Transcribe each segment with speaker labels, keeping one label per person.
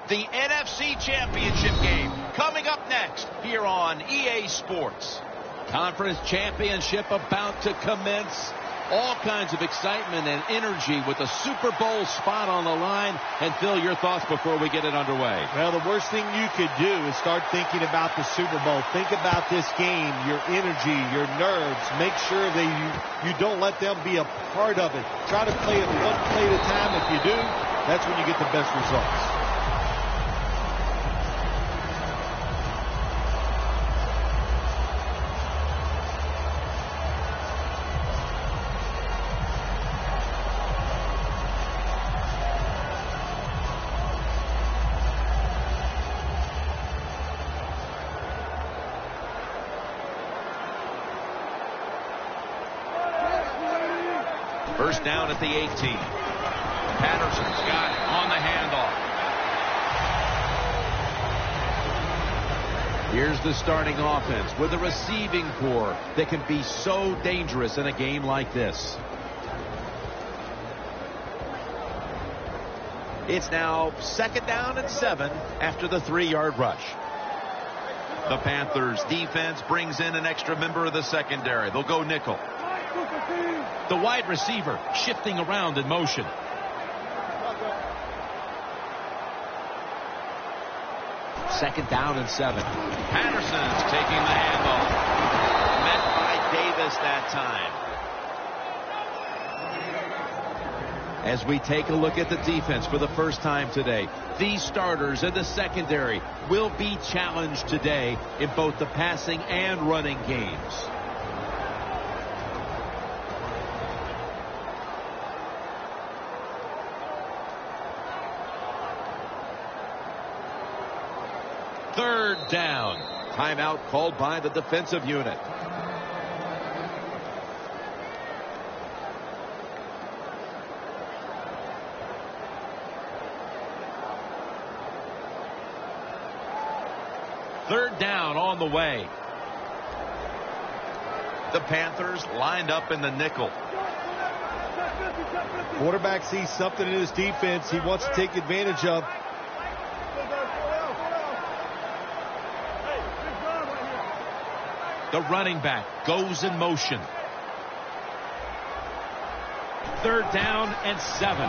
Speaker 1: The NFC Championship game coming up next here on EA Sports.
Speaker 2: Conference Championship about to commence. All kinds of excitement and energy with a Super Bowl spot on the line. And Phil, your thoughts before we get it underway.
Speaker 3: Well, the worst thing you could do is start thinking about the Super Bowl. Think about this game, your energy, your nerves. Make sure that you don't let them be a part of it. Try to play it one play at a time. If you do, that's when you get the best results.
Speaker 1: First down at the 18. Patterson's got it on the handoff.
Speaker 2: Here's the starting offense with a receiving corps that can be so dangerous in a game like this. It's now 2nd down and 7 after the 3-yard rush.
Speaker 1: The Panthers defense brings in an extra member of the secondary. They'll go nickel.
Speaker 2: The wide receiver shifting around in motion. Second down and 7.
Speaker 1: Patterson's taking the handoff. Met by Davis that time.
Speaker 2: As we take a look at the defense for the first time today, these starters in the secondary will be challenged today in both the passing and running games. Third down. Timeout called by the defensive unit. Third down on the way.
Speaker 1: The Panthers lined up in the nickel.
Speaker 3: Quarterback sees something in his defense he wants to take advantage of.
Speaker 2: The running back goes in motion. Third down and 7.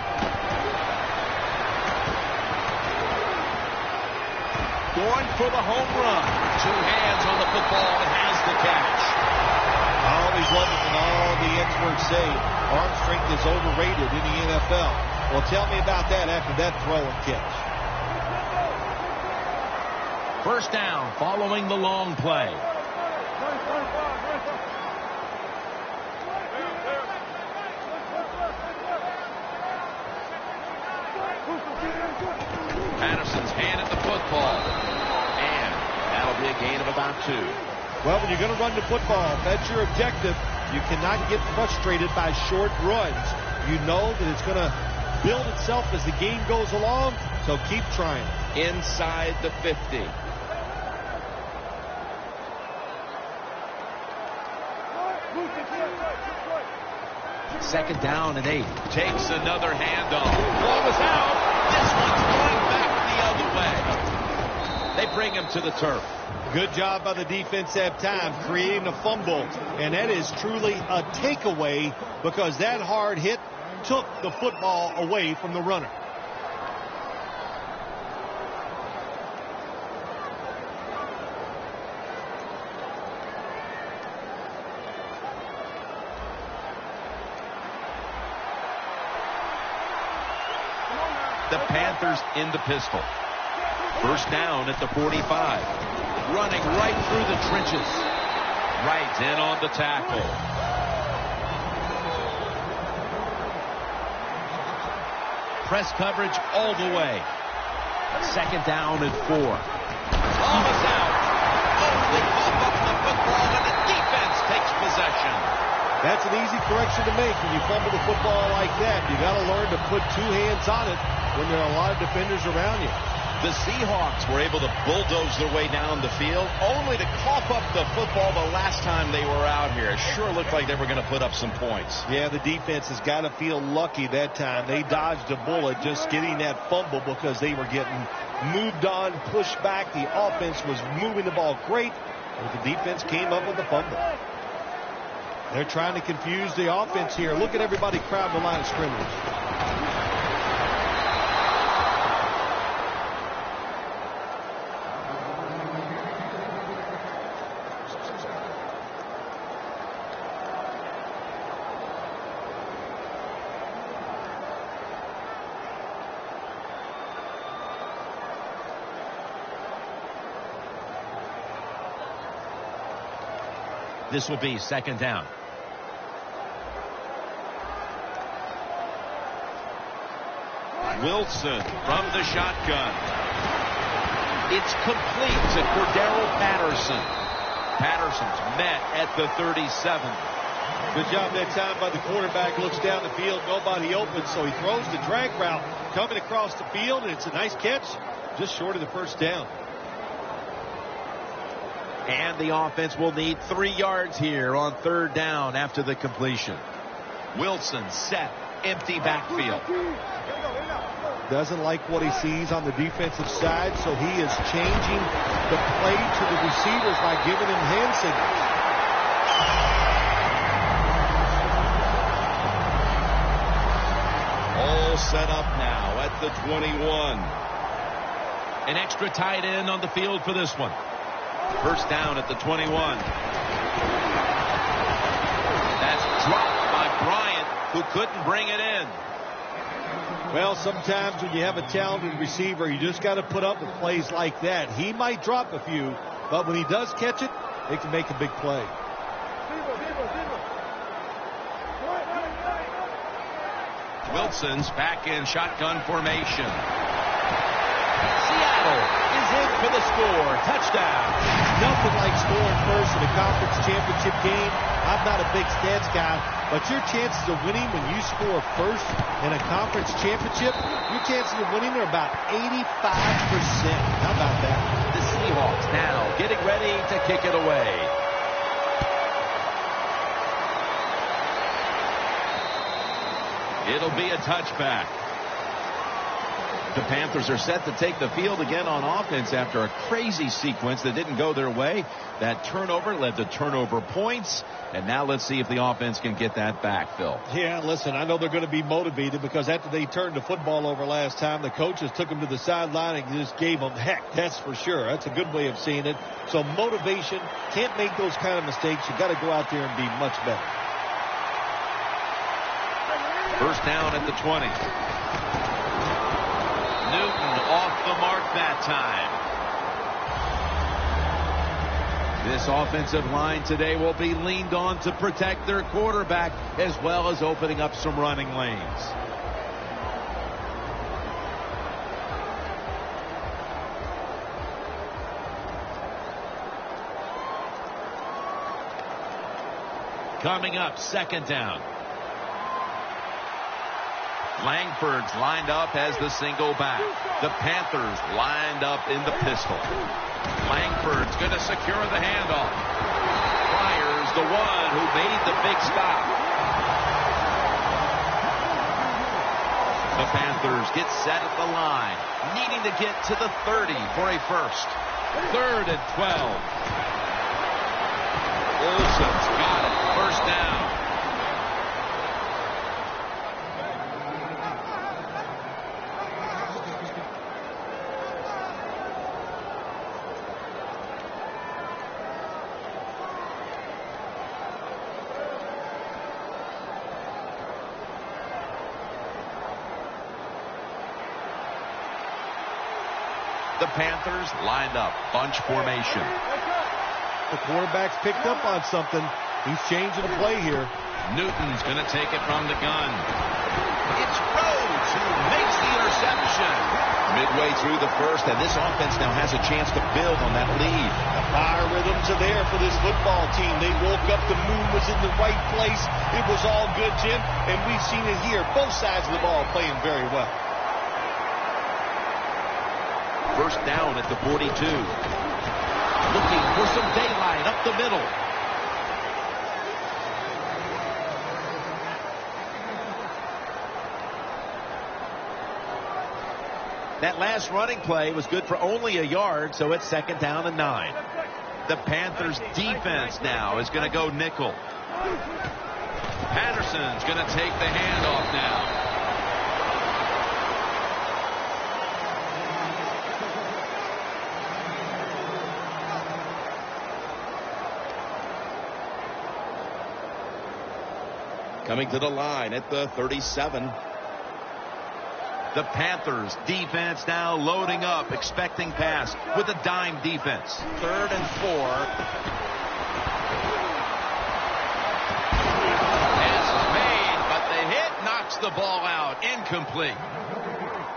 Speaker 2: Going for the home run. 2 hands on the football and has the catch.
Speaker 3: I always love it when all the experts say arm strength is overrated in the NFL. Well, tell me about that after that throw and catch.
Speaker 2: First down following the long play.
Speaker 1: Patterson's handed the football. And that'll be a gain of about 2.
Speaker 3: Well, when you're going to run the football, if that's your objective, you cannot get frustrated by short runs. You know that it's going to build itself as the game goes along, so keep trying.
Speaker 1: Inside the 50.
Speaker 2: Second down and 8.
Speaker 1: Takes another handoff. Ball was out. This one's going back the other way.
Speaker 2: They bring him to the turf.
Speaker 3: Good job by the defense at times creating a fumble. And that is truly a takeaway because that hard hit took the football away from the runner.
Speaker 1: The Panthers in the pistol. First down at the 45.
Speaker 2: Running right through the trenches.
Speaker 1: Right in on the tackle.
Speaker 2: Press coverage all the way. Second down and 4.
Speaker 1: Almost out. Oh, they pop up the football and the defense takes possession.
Speaker 3: That's an easy correction to make when you fumble the football like that. You got to learn to put 2 hands on it when there are a lot of defenders around you.
Speaker 1: The Seahawks were able to bulldoze their way down the field, only to cough up the football the last time they were out here. It sure looked like they were going to put up some points.
Speaker 3: Yeah, the defense has got to feel lucky that time. They dodged a bullet just getting that fumble because they were getting moved on, pushed back. The offense was moving the ball great, but the defense came up with the fumble. They're trying to confuse the offense here. Look at everybody crowd the line of scrimmage.
Speaker 2: This will be second down. Wilson from the shotgun. It's complete to Cordero Patterson. Patterson's met at the 37.
Speaker 3: Good job that time by the quarterback. Looks down the field, nobody open, so he throws the drag route coming across the field, and it's a nice catch, just short of the first down.
Speaker 2: And the offense will need 3 yards here on third down after the completion. Wilson set, empty backfield.
Speaker 3: Doesn't like what he sees on the defensive side, so he is changing the play to the receivers by giving him hand signals.
Speaker 1: All set up now at the 21.
Speaker 2: An extra tight end on the field for this one. First down at the 21. That's dropped by Bryant, who couldn't bring it in.
Speaker 3: Well, sometimes when you have a talented receiver, you just got to put up with plays like that. He might drop a few, but when he does catch it, they can make a big play.
Speaker 2: Wilson's back in shotgun formation. Seattle is in for the score. Touchdown.
Speaker 3: Nothing like scoring first in a conference championship game. I'm not a big stats guy, but your chances of winning when you score first in a conference championship, your chances of winning are about 85%. How about that?
Speaker 2: The Seahawks now getting ready to kick it away. It'll be a touchback. The Panthers are set to take the field again on offense after a crazy sequence that didn't go their way. That turnover led to turnover points. And now let's see if the offense can get that back, Phil.
Speaker 3: Yeah, listen, I know they're going to be motivated because after they turned the football over last time, the coaches took them to the sideline and just gave them heck. That's for sure. That's a good way of seeing it. So motivation, can't make those kind of mistakes. You got to go out there and be much better.
Speaker 2: First down at the 20. Newton off the mark that time. This offensive line today will be leaned on to protect their quarterback as well as opening up some running lanes. Coming up, second down. Langford's lined up as the single back. The Panthers lined up in the pistol. Langford's going to secure the handoff. Pryor's the one who made the big stop. The Panthers get set at the line, needing to get to the 30 for a first. 3rd and 12. Olsen's got it. First down. The Panthers lined up, bunch formation.
Speaker 3: The quarterback's picked up on something. He's changing the play here.
Speaker 2: Newton's going to take it from the gun. It's Rhodes who makes the interception. Midway through the first, and this offense now has a chance to build on that lead.
Speaker 3: The fire rhythms are there for this football team. They woke up, the moon was in the right place. It was all good, Jim, and we've seen it here. Both sides of the ball playing very well.
Speaker 2: First down at the 42. Looking for some daylight up the middle. That last running play was good for only a yard, so it's 2nd down and 9. The Panthers defense now is going to go nickel. Patterson's going to take the handoff now. Coming to the line at the 37. The Panthers defense now loading up, expecting pass with a dime defense. 3rd and 4. Pass is made, but the hit knocks the ball out. Incomplete.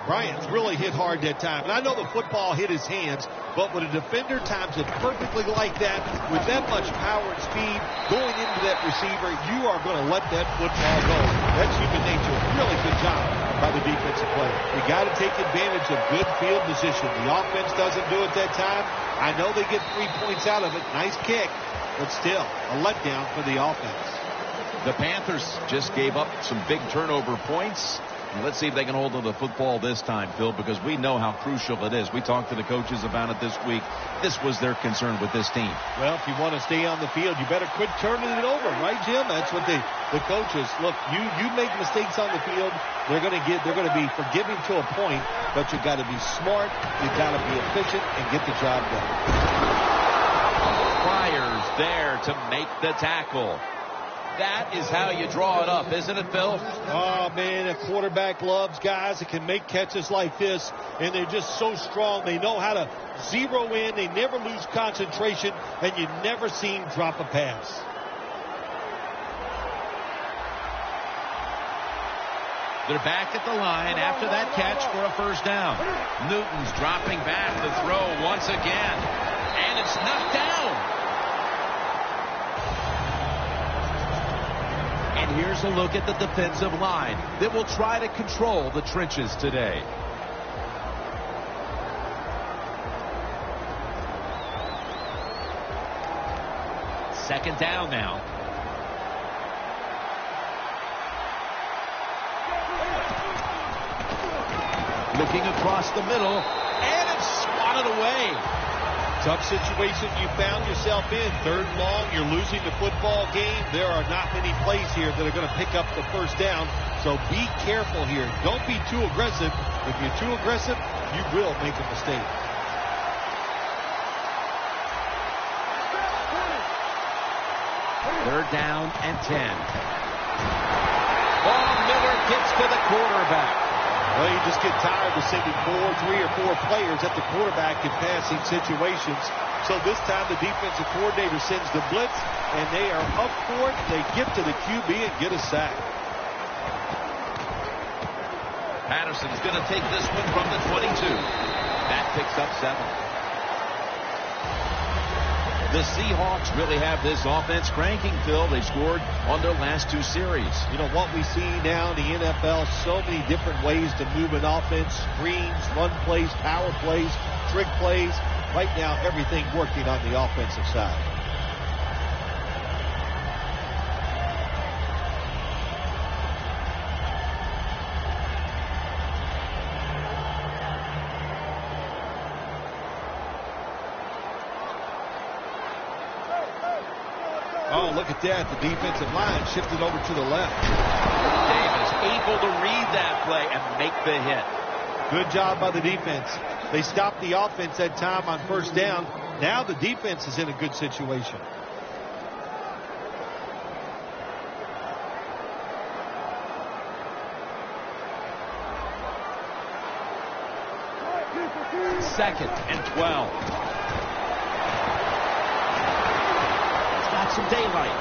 Speaker 3: Bryant's really hit hard that time. And I know the football hit his hands, but when a defender times it perfectly like that, with that much power and speed going into that receiver, you are going to let that football go. That's human nature. Really good job by the defensive player. You got to take advantage of good field position. The offense doesn't do it that time. I know they get 3 points out of it. Nice kick, but still a letdown for the offense.
Speaker 2: The Panthers just gave up some big turnover points. And let's see if they can hold on to the football this time, Phil, because we know how crucial it is. We talked to the coaches about it this week. This was their concern with this team.
Speaker 3: Well, if you want to stay on the field, you better quit turning it over, right, Jim? That's what the coaches look. You make mistakes on the field, they're going to be forgiving to a point, but you got to be smart, you got to be efficient, and get the job done.
Speaker 2: Pryor's there to make the tackle. That is how you draw it up, isn't it, Phil?
Speaker 3: Oh, man, a quarterback loves guys that can make catches like this, and they're just so strong. They know how to zero in. They never lose concentration, and you never see them drop a pass.
Speaker 2: They're back at the line after that catch for a 1st down. Newton's dropping back to throw once again, and it's knocked down. And here's a look at the defensive line that will try to control the trenches today. Second down now. Looking across the middle, and it's swatted away.
Speaker 3: Tough situation you found yourself in. 3rd and long, you're losing the football game. There are not many plays here that are going to pick up the 1st down, so be careful here. Don't be too aggressive. If you're too aggressive, you will make a mistake.
Speaker 2: Third down and 10. Von Miller gets to the quarterback.
Speaker 3: Well, you just get tired of sending 3 or 4 players at the quarterback in passing situations. So this time the defensive coordinator sends the blitz, and they are up for it. They get to the QB and get a sack.
Speaker 2: Patterson's going to take this one from the 22. That picks up 7. The Seahawks really have this offense cranking, Phil. They scored on their last 2 series.
Speaker 3: You know what we see now in the NFL, so many different ways to move an offense. Screens, run plays, power plays, trick plays. Right now, everything working on the offensive side. Oh, look at that. The defensive line shifted over to the left.
Speaker 2: Davis able to read that play and make the hit.
Speaker 3: Good job by the defense. They stopped the offense that time on 1st down. Now the defense is in a good situation.
Speaker 2: Second and 12. Some daylight.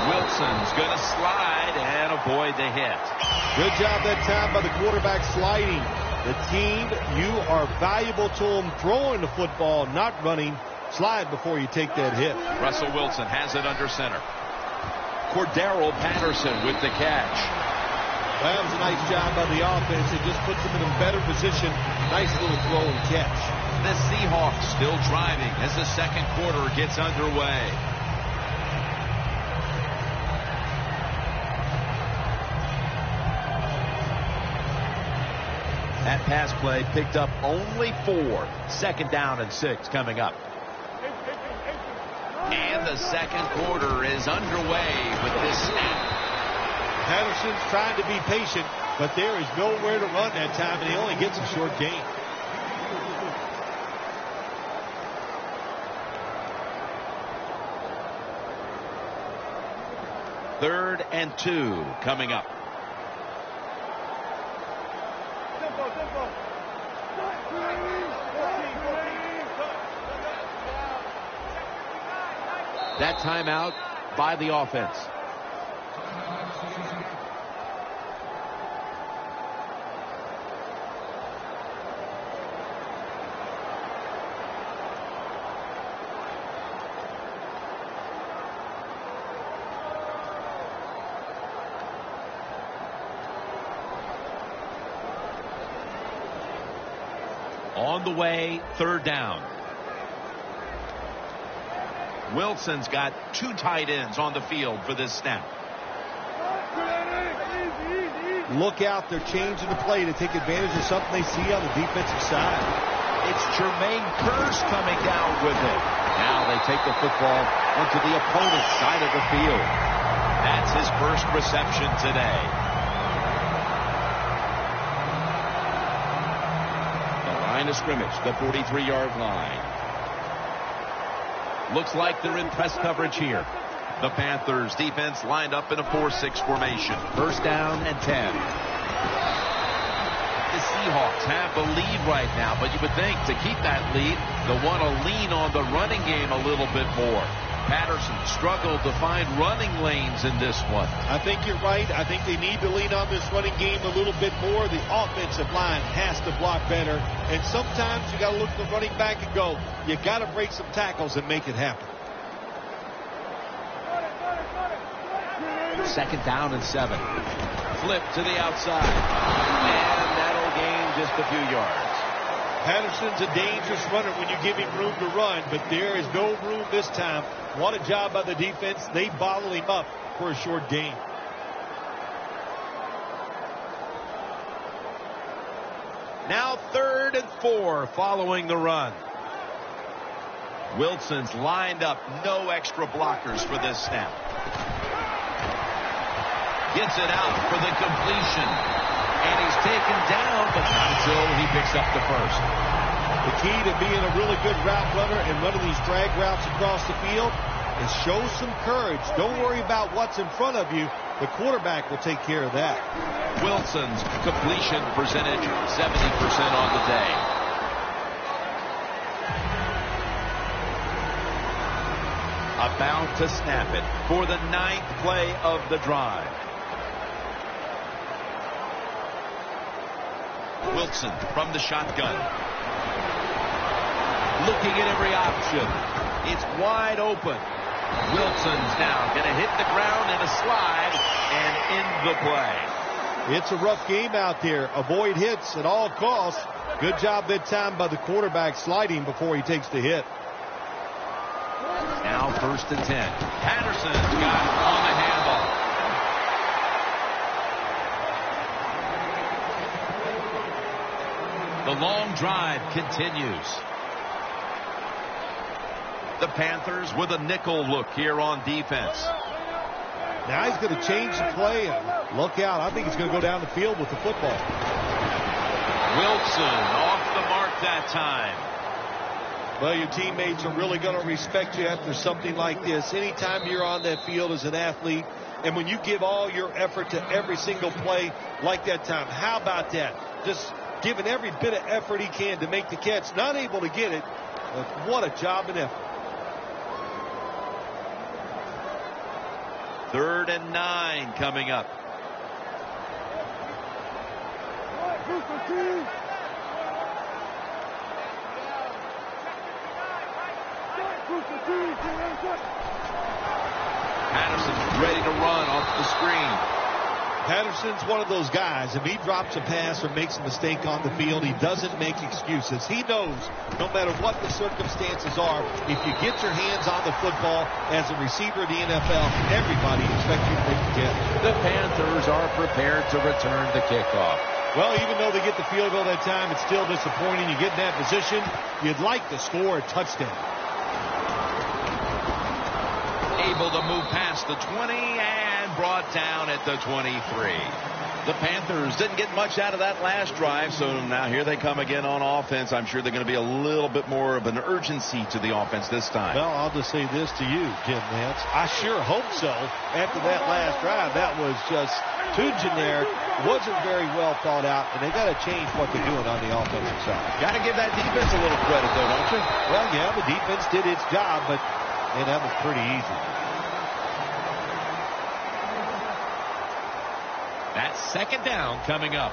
Speaker 2: Wilson's going to slide and avoid the hit.
Speaker 3: Good job that time by the quarterback sliding. The team, you are valuable to them throwing the football, not running. Slide before you take that hit.
Speaker 2: Russell Wilson has it under center. Cordero Patterson with the catch.
Speaker 3: That was a nice job by the offense. It just puts them in a better position. Nice little throw and catch.
Speaker 2: The Seahawks still driving as the 2nd quarter gets underway. That pass play picked up only 4. Second down and 6 coming up. And the second quarter is underway with this snap.
Speaker 3: Patterson's trying to be patient, but there is nowhere to run that time, and he only gets a short gain.
Speaker 2: Third and 2 coming up. That timeout by the offense. On the way, third down. Wilson's got 2 tight ends on the field for this snap.
Speaker 3: Look out, they're changing the play to take advantage of something they see on the defensive side.
Speaker 2: It's Jermaine Kearse coming down with it. Now they take the football onto the opponent's side of the field. That's his first reception today. Line of scrimmage, the 43-yard line. Looks like they're in press coverage here. The Panthers defense lined up in a 4-6 formation. First down and 10. The Seahawks have the lead right now, but you would think to keep that lead, they'll want to lean on the running game a little bit more. Patterson struggled to find running lanes in this one.
Speaker 3: I think you're right. I think they need to lean on this running game a little bit more. The offensive line has to block better. And sometimes you got to look at the running back and go, you got to break some tackles and make it happen.
Speaker 2: Second down and 7. Flip to the outside. And that'll gain just a few yards.
Speaker 3: Patterson's a dangerous runner when you give him room to run, but there is no room this time. What a job by the defense. They bottle him up for a short gain.
Speaker 2: Now third and 4 following the run. Wilson's lined up. No extra blockers for this snap. Gets it out for the completion. And he's taken down, but not until he picks up the first.
Speaker 3: The key to being a really good route runner and running these drag routes across the field is show some courage. Don't worry about what's in front of you. The quarterback will take care of that.
Speaker 2: Wilson's completion percentage, 70% on the day. About to snap it for the 9th play of the drive. Wilson from the shotgun. Looking at every option. It's wide open. Wilson's now going to hit the ground in a slide and end the play.
Speaker 3: It's a rough game out there. Avoid hits at all costs. Good job that time by the quarterback sliding before he takes the hit.
Speaker 2: Now first and 10. Patterson's got on the handball. The long drive continues. The Panthers with a nickel look here on defense.
Speaker 3: Now he's going to change the play and look out. I think he's going to go down the field with the football.
Speaker 2: Wilson off the mark that time.
Speaker 3: Well, your teammates are really going to respect you after something like this. Anytime you're on that field as an athlete, and when you give all your effort to every single play like that time, how about that? Just giving every bit of effort he can to make the catch. Not able to get it, but what a job and effort.
Speaker 2: 3rd and 9 coming up. Patterson's ready to run off the screen.
Speaker 3: Patterson's one of those guys. If he drops a pass or makes a mistake on the field, he doesn't make excuses. He knows no matter what the circumstances are, if you get your hands on the football as a receiver in the NFL, everybody expects you to make the catch.
Speaker 2: The Panthers are prepared to return the kickoff.
Speaker 3: Well, even though they get the field goal that time, it's still disappointing. You get in that position, you'd like to score a touchdown.
Speaker 2: Able to move past the 20 and brought down at the 23. The Panthers didn't get much out of that last drive, so now here they come again on offense. I'm sure they're going to be a little bit more of an urgency to the offense this time.
Speaker 3: Well, I'll just say this to you, Jim Nance. I sure hope so. After that last drive, that was just too generic, wasn't very well thought out, and they got to change what they're doing on the offensive side.
Speaker 2: Got to give that defense a little credit, though, don't you?
Speaker 3: Well, yeah, the defense did its job, but man, that was pretty easy.
Speaker 2: That's second down coming up.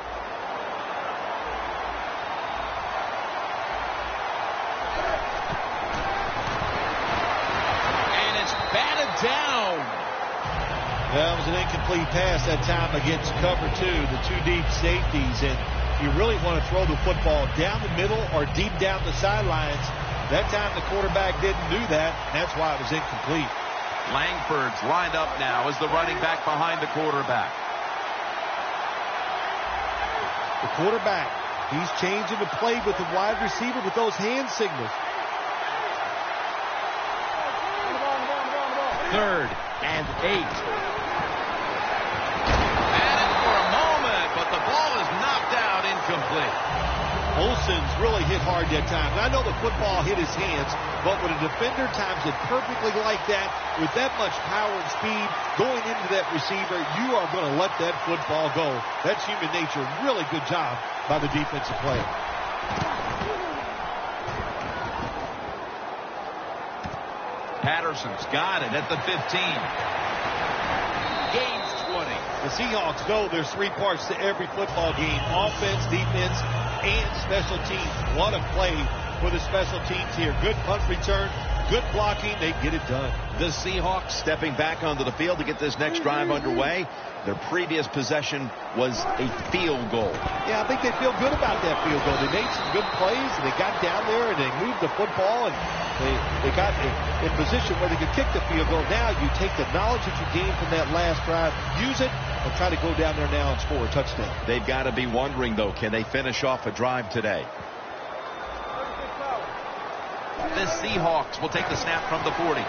Speaker 2: And it's batted down.
Speaker 3: Well, it was an incomplete pass that time against cover two, the two deep safeties. And you really want to throw the football down the middle or deep down the sidelines. That time the quarterback didn't do that, and that's why it was incomplete.
Speaker 2: Langford's lined up now as the running back behind the quarterback.
Speaker 3: The quarterback, he's changing the play with the wide receiver with those hand signals.
Speaker 2: 3rd and 8. And for a moment, but the ball is knocked out incomplete.
Speaker 3: Olsen's really hit hard that time. I know the football hit his hands, but when a defender times it perfectly like that, with that much power and speed going into that receiver, you are going to let that football go. That's human nature. Really good job by the defensive player.
Speaker 2: Patterson's got it at the 15. Gains 20.
Speaker 3: The Seahawks know there's 3 parts to every football game: offense, defense, and special teams. What a play for the special teams here. Good punt return, good blocking. They get it done.
Speaker 2: The Seahawks stepping back onto the field to get this next drive underway. Their previous possession was a field goal.
Speaker 3: Yeah, I think they feel good about that field goal. They made some good plays, and they got down there, and they moved the football, and they got in position where they could kick the field goal. Now you take the knowledge that you gained from that last drive, use it, and try to go down there now and score a touchdown.
Speaker 2: They've got to be wondering, though, can they finish off a drive today? The Seahawks will take the snap from the 40.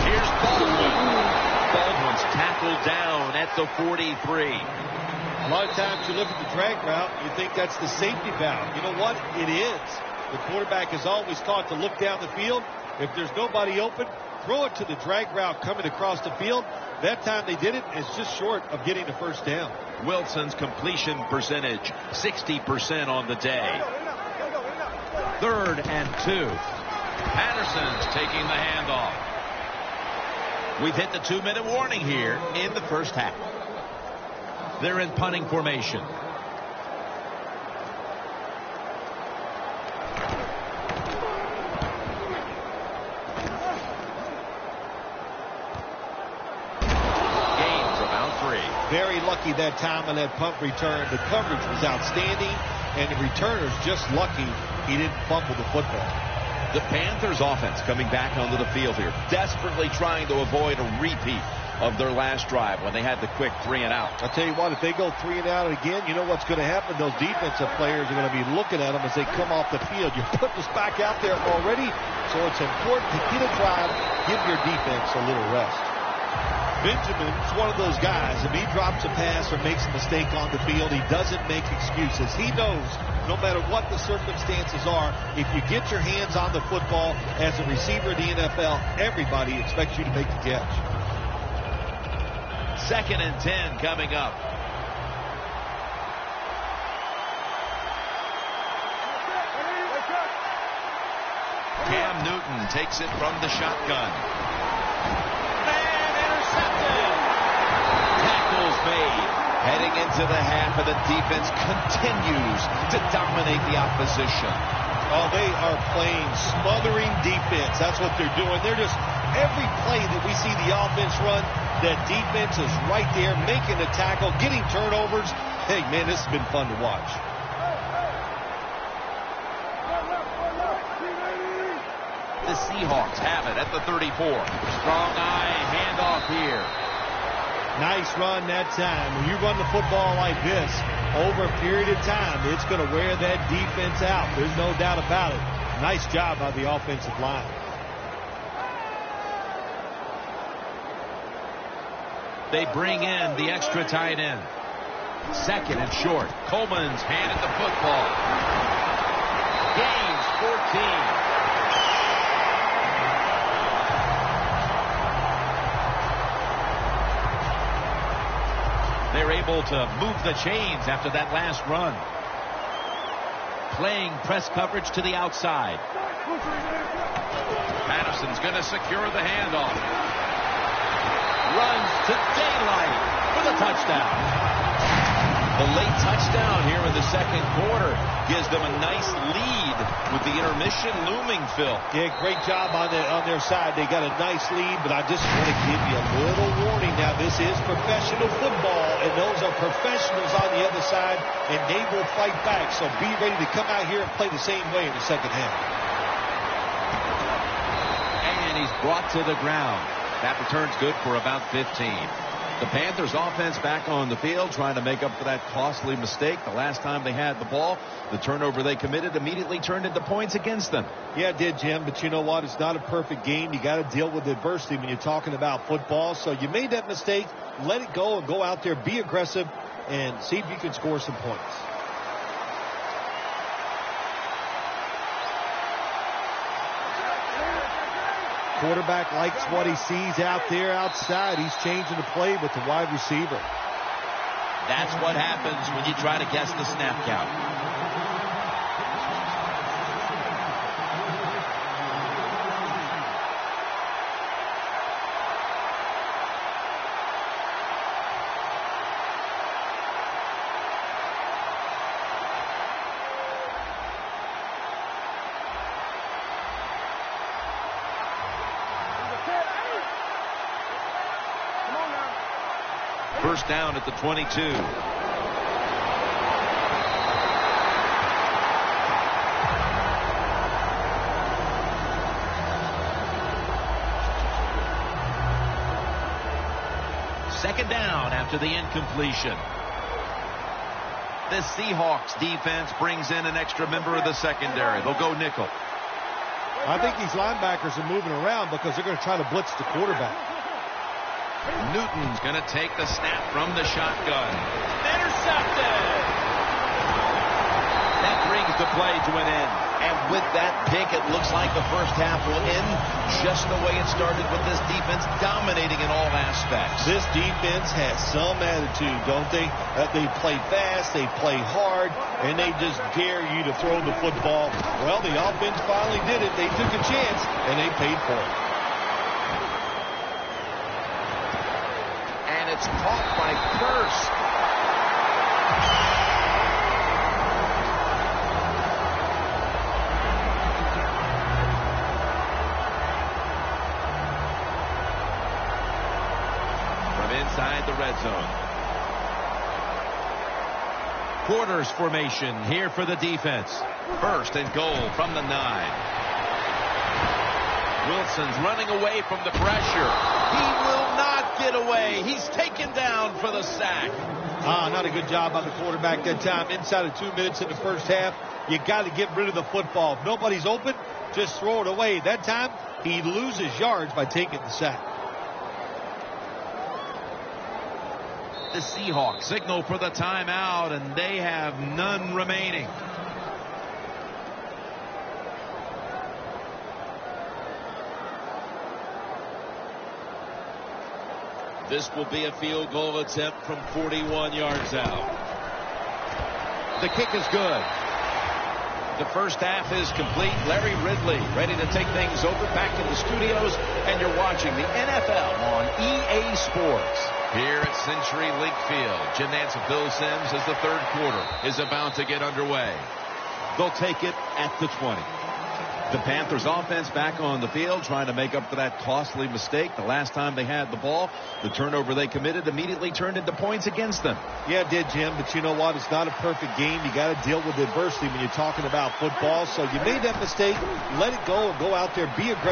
Speaker 2: Here's Baldwin. Baldwin's tackled down at the 43.
Speaker 3: A lot of times you look at the drag route, you think that's the safety valve. You know what? It is. The quarterback is always taught to look down the field. If there's nobody open, throw it to the drag route coming across the field. That time they did it. It's just short of getting the first down.
Speaker 2: Wilson's completion percentage, 60% on the day. 3rd and 2. Patterson's taking the handoff. We've hit the 2-minute warning here in the first half. They're in punting formation. Gains about 3.
Speaker 3: Very lucky that time on that punt return. The coverage was outstanding, and the returner's just lucky he didn't fumble the football.
Speaker 2: The Panthers offense coming back onto the field here, desperately trying to avoid a repeat of their last drive when they had the quick 3 and out.
Speaker 3: I'll tell you what, if they go 3 and out again, you know what's going to happen? Those defensive players are going to be looking at them as they come off the field. You're putting us back out there already, so it's important to get a drive, give your defense a little rest. Benjamin's one of those guys. If he drops a pass or makes a mistake on the field, he doesn't make excuses. He knows no matter what the circumstances are, if you get your hands on the football as a receiver in the NFL, everybody expects you to make the catch.
Speaker 2: 2nd and 10 coming up. Cam Newton takes it from the shotgun. Tackles made. Heading into the half, and the defense continues to dominate the opposition.
Speaker 3: Oh, they are playing smothering defense. That's what they're doing. They're just, every play that we see the offense run, that defense is right there making the tackle, getting turnovers. Hey, man, this has been fun to watch.
Speaker 2: The Seahawks have it at the 34. Strong eye handoff here.
Speaker 3: Nice run that time. When you run the football like this, over a period of time, it's going to wear that defense out. There's no doubt about it. Nice job by the offensive line.
Speaker 2: They bring in the extra tight end. Second and short. Coleman's handed the football. Gains 14. They're able to move the chains after that last run. Playing press coverage to the outside. Patterson's going to secure the handoff. Runs to daylight for the touchdown. The late touchdown here in the second quarter gives them a nice lead with the intermission looming, Phil.
Speaker 3: Yeah, great job on their side. They got a nice lead, but I just want to give you a little warning now. This is professional football, and those are professionals on the other side, and they will fight back. So be ready to come out here and play the same way in the second half.
Speaker 2: And he's brought to the ground. That return's good for about 15. The Panthers offense back on the field trying to make up for that costly mistake. The last time they had the ball, the turnover they committed immediately turned into points against them.
Speaker 3: Yeah, it did, Jim, but you know what? It's not a perfect game. You got to deal with adversity when you're talking about football. So you made that mistake. Let it go and go out there, be aggressive, and see if you can score some points. Quarterback likes what he sees out there outside. He's changing the play with the wide receiver.
Speaker 2: That's what happens when you try to guess the snap count. First down at the 22. Second down after the incompletion. The Seahawks defense brings in an extra member of the secondary. They'll go nickel.
Speaker 3: I think these linebackers are moving around because they're going to try to blitz the quarterback.
Speaker 2: Newton's going to take the snap from the shotgun. Intercepted! That brings the play to an end.
Speaker 1: And with that pick, it looks like the first half will end just the way it started, with this defense dominating in all aspects.
Speaker 3: This defense has some attitude, don't they? They play fast, they play hard, and they just dare you to throw the football. Well, the offense finally did it. They took a chance, and they paid for it.
Speaker 1: It's caught by Pierce.
Speaker 2: From inside the red zone. Quarters formation here for the defense. First and goal from the 9. Wilson's running away from the pressure. He will not get away. He's taken down for the sack.
Speaker 3: Not a good job by the quarterback that time. Inside of 2 minutes in the first half, you got to get rid of the football. If nobody's open, just throw it away. That time, he loses yards by taking the sack.
Speaker 2: The Seahawks signal for the timeout, and they have none remaining. This will be a field goal attempt from 41 yards out. The kick is good. The first half is complete. Larry Ridley ready to take things over back in the studios, and you're watching the NFL on EA Sports. Here at Century Link Field, Jim Nantz and Bill Sims as the third quarter is about to get underway. They'll take it at the 20. The Panthers offense back on the field trying to make up for that costly mistake. The last time they had the ball, the turnover they committed immediately turned into points against them.
Speaker 3: Yeah, it did, Jim, but you know what? It's not a perfect game. You got to deal with adversity when you're talking about football. So you made that mistake. Let it go and go out there, be aggressive.